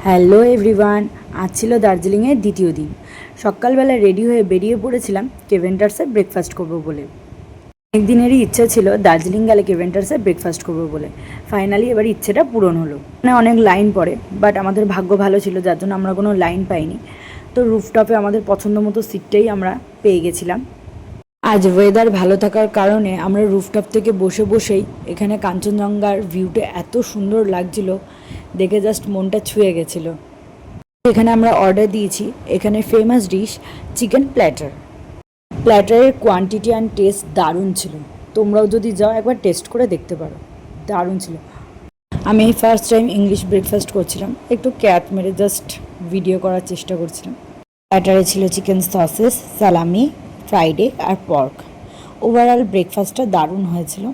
Hello everyone, আজ ছিল দার্জিলিংয়ের দ্বিতীয় দিন। সকালবেলা রেডি হয়ে বেরিয়ে পড়েছিলাম কেভেন্টার্সে ব্রেকফাস্ট করবো বলে। অনেক দিনেরই ইচ্ছা ছিল দার্জিলিং গেলে কেভেন্টার্সে ব্রেকফাস্ট করবো বলে। ফাইনালি এবার ইচ্ছেটা পূরণ হলো। মানে অনেক লাইন পড়ে, বাট আমাদের ভাগ্য ভালো ছিল যার জন্য আমরা কোনো লাইন পাইনি। তো রুফটপে আমাদের পছন্দ মতো সিটটাই আমরা পেয়ে গেছিলাম। আজ ওয়েদার ভালো থাকার কারণে আমরা রুফটপ থেকে বসে বসেই এখানে কাঞ্চনজঙ্ঘার ভিউটা এত সুন্দর লাগছিল, দেখে জাস্ট মনটা ছুঁয়ে গেছিলো। এখানে আমরা অর্ডার দিয়েছি এখানে ফেমাস ডিশ চিকেন প্ল্যাটার। প্ল্যাটারের কোয়ান্টিটি অ্যান্ড টেস্ট দারুণ ছিল। তোমরাও যদি যাও একবার টেস্ট করে দেখতে পারো, দারুণ ছিল। আমি এই ফার্স্ট টাইম ইংলিশ ব্রেকফাস্ট করছিলাম, একটু ক্যাট মেরে জাস্ট ভিডিও করার চেষ্টা করছিলাম। প্ল্যাটারে ছিল চিকেন সসেস, সালামি, ফ্রাইড এগ আর পর্ক। ওভারঅল ব্রেকফাস্টটা দারুণ হয়েছিল।